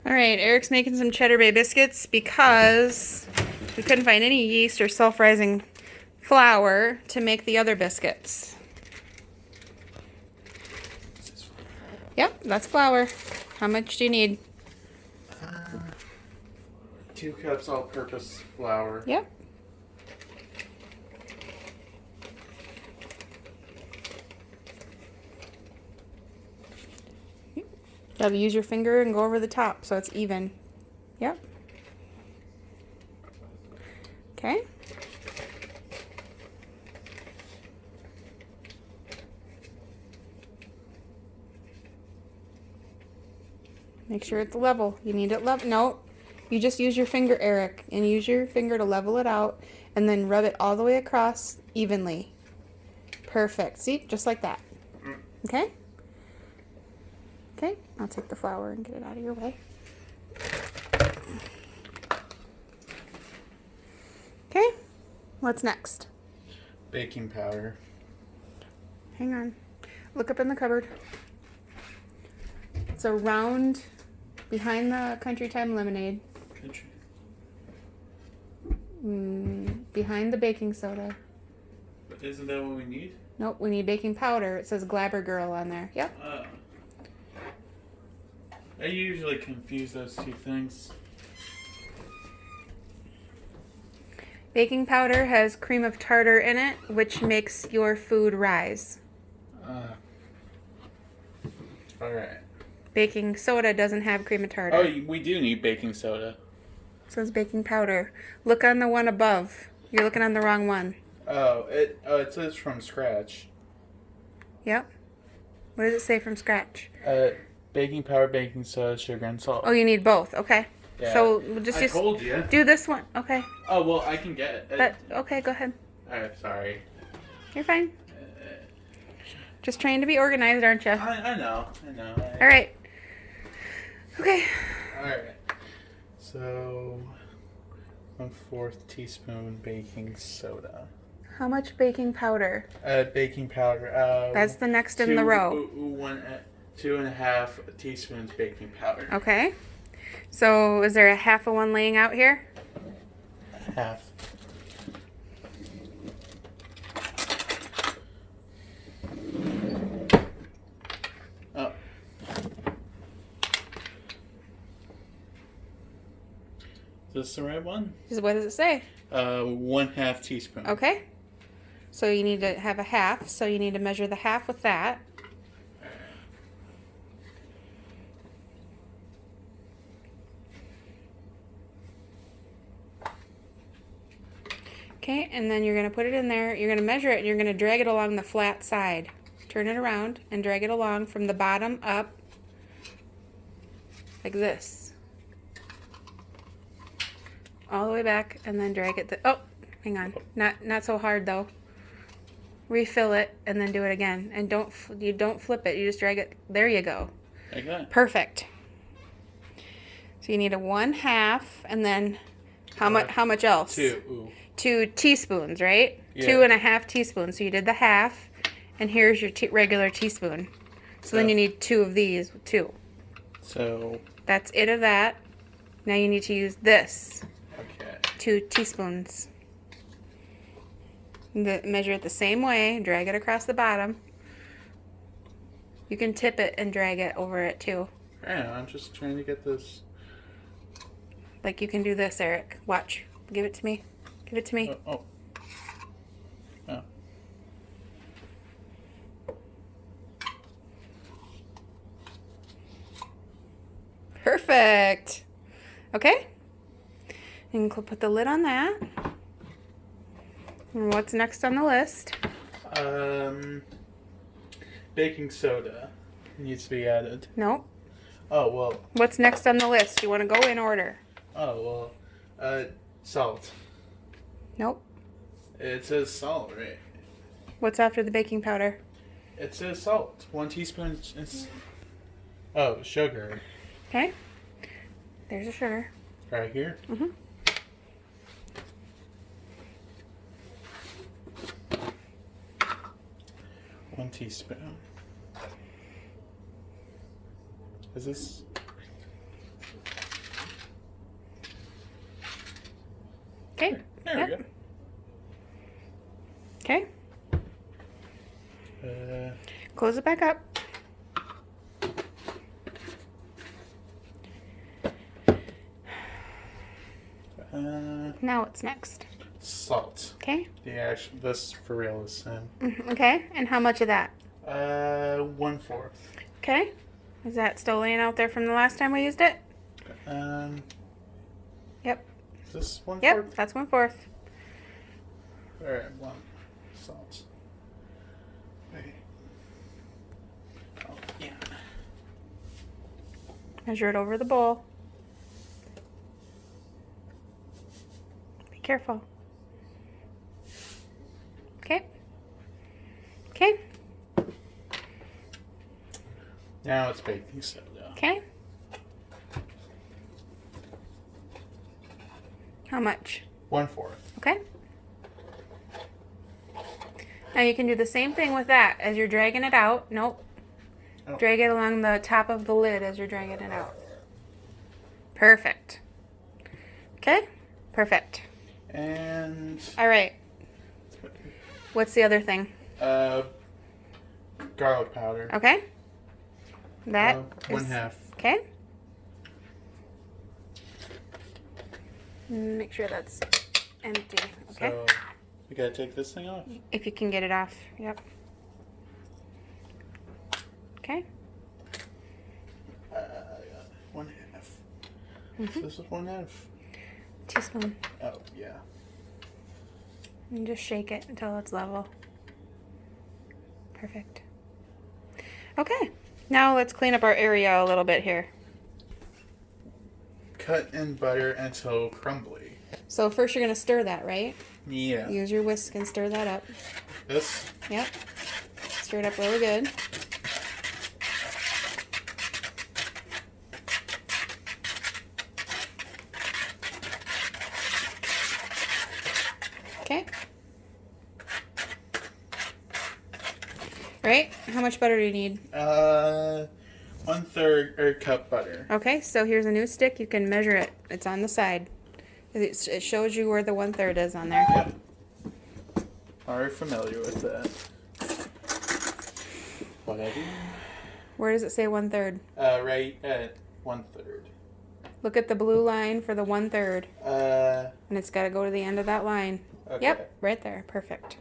All right, Eric's making some Cheddar Bay biscuits because we couldn't find any yeast or self-rising flour to make the other biscuits. Yep, that's flour. How much do you need? 2 cups all-purpose flour. Yep. Gotta use your finger and go over the top so it's even. Yep. Okay. Make sure it's level. You need it level. No, you just use your finger, Eric, and use your finger to level it out and then rub it all the way across evenly. Perfect. See? Just like that. Okay? Okay, I'll take the flour and get it out of your way. Okay, what's next? Baking powder. Hang on. Look up in the cupboard. It's around behind the Country Time lemonade. Behind the baking soda. But isn't that what we need? Nope, we need baking powder. It says Glabber Girl on there. Yep. I usually confuse those two things. Baking powder has cream of tartar in it, which makes your food rise. Alright. Baking soda doesn't have cream of tartar. Oh, we do need baking soda. It says baking powder. Look on the one above. You're looking on the wrong one. It says from scratch. Yep. What does it say from scratch? Baking powder, baking soda, sugar, and salt. Oh, you need both. Okay. Yeah. So we'll just told you. do this one. Okay. Oh, well, I can get it. Okay, go ahead. Sorry. You're fine. Just trying to be organized, aren't you? I know. All right. Okay. Alright. So, 1/4 teaspoon baking soda. How much baking powder? Baking powder. That's the next in the row. 2.5 teaspoons baking powder. Okay. So is there a half of one laying out here? Half. Oh. Is this the right one? What does it say? 1/2 teaspoon. Okay. So you need to have a half. So you need to measure the half with that. Okay, and then you're going to put it in there. You're going to measure it, and you're going to drag it along the flat side. Turn it around and drag it along from the bottom up like this. All the way back, and then drag it. Oh, hang on. Not so hard, though. Refill it, and then do it again. And don't flip it. You just drag it. There you go. Like that. Perfect. So you need a 1/2, and then how much else? 2. Ooh. 2 teaspoons, right? Yeah. 2.5 teaspoons. So you did the half, and here's your regular teaspoon. So then you need 2 of these, 2. So that's it of that. Now you need to use this. Okay. 2 teaspoons. Measure it the same way. Drag it across the bottom. You can tip it and drag it over it too. Yeah, I'm just trying to get this. Like you can do this, Eric. Watch. Give it to me. Give it to me. Oh. Perfect. Okay. And put the lid on that. And what's next on the list? Baking soda needs to be added. Nope. Oh, well. What's next on the list? You want to go in order. Oh, well. Salt. Nope. It says salt, right? What's after the baking powder? It says salt. 1 teaspoon is... Oh, sugar. Okay. There's the sugar. Right here? Mm-hmm. One teaspoon. Is this... Okay. There Yep. we go. Okay. Close it back up. Now what's next? Salt. Okay. This for real is Okay. And how much of that? 1/4. Okay. Is that still laying out there from the last time we used it? Yep. Is this 1/4? Yep. That's 1/4. All right, 1 salt. Wait. Oh, yeah. Measure it over the bowl. Be careful. Okay. Okay. Now it's baking soda. Okay. How much? 1/4. Okay. Now you can do the same thing with that as you're dragging it out. Nope. Oh. Drag it along the top of the lid as you're dragging it out. Perfect. Okay? Perfect. And All right. What's the other thing? garlic powder. Okay. That is 1/2. okay. Make sure that's empty. Okay. So we gotta take this thing off. If you can get it off. Yep. Okay. I got 1/2. So this is 1/2. Teaspoon. Oh yeah. And just shake it until it's level. Perfect. Okay. Now let's clean up our area a little bit here. Cut in butter until crumbly. So first you're going to stir that, right? Yeah. Use your whisk and stir that up. This? Yep. Stir it up really good. Okay. Right? How much butter do you need? 1/3 cup butter. Okay, so here's a new stick. You can measure it. It's on the side. It shows you where the 1/3 is on there. Yep. Already familiar with that. What I do? Where does it say 1/3? Right at 1/3. Look at the blue line for the 1/3. And it's got to go to the end of that line. Okay. Yep, right there. Perfect.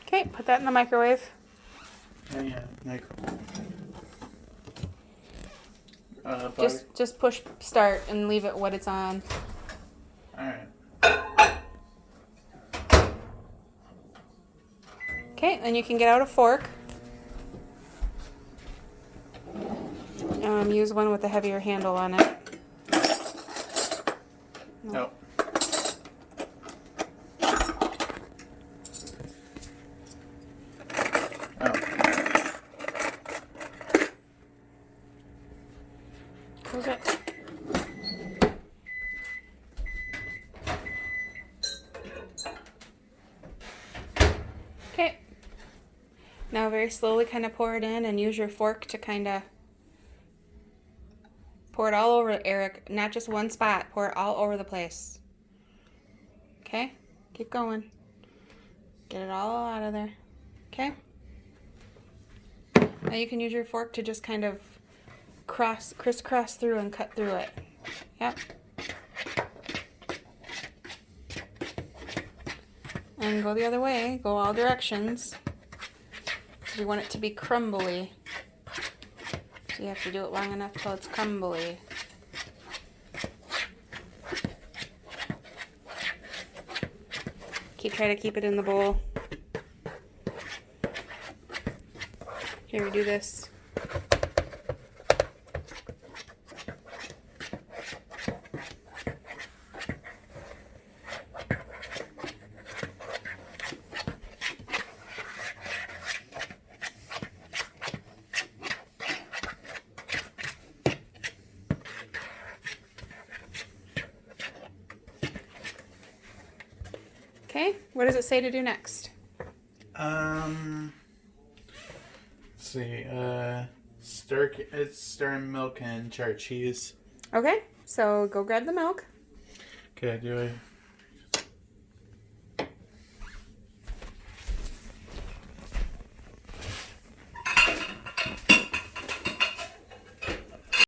Okay, put that in the microwave. Yeah, microwave. Just push start and leave it what it's on. Alright. Okay, then you can get out a fork. Use one with a heavier handle on it. No. Close it. Okay. Now very slowly kind of pour it in and use your fork to kind of pour it all over, Eric. Not just one spot. Pour it all over the place. Okay? Keep going. Get it all out of there. Okay? Now you can use your fork to just kind of crisscross through and cut through it. Yep. And go the other way. Go all directions. We want it to be crumbly. So you have to do it long enough till it's crumbly. Try to keep it in the bowl. Here, we do this. Okay, what does it say to do next? Let's see. It's stirring milk and cheddar cheese. Okay, so go grab the milk. Okay, do I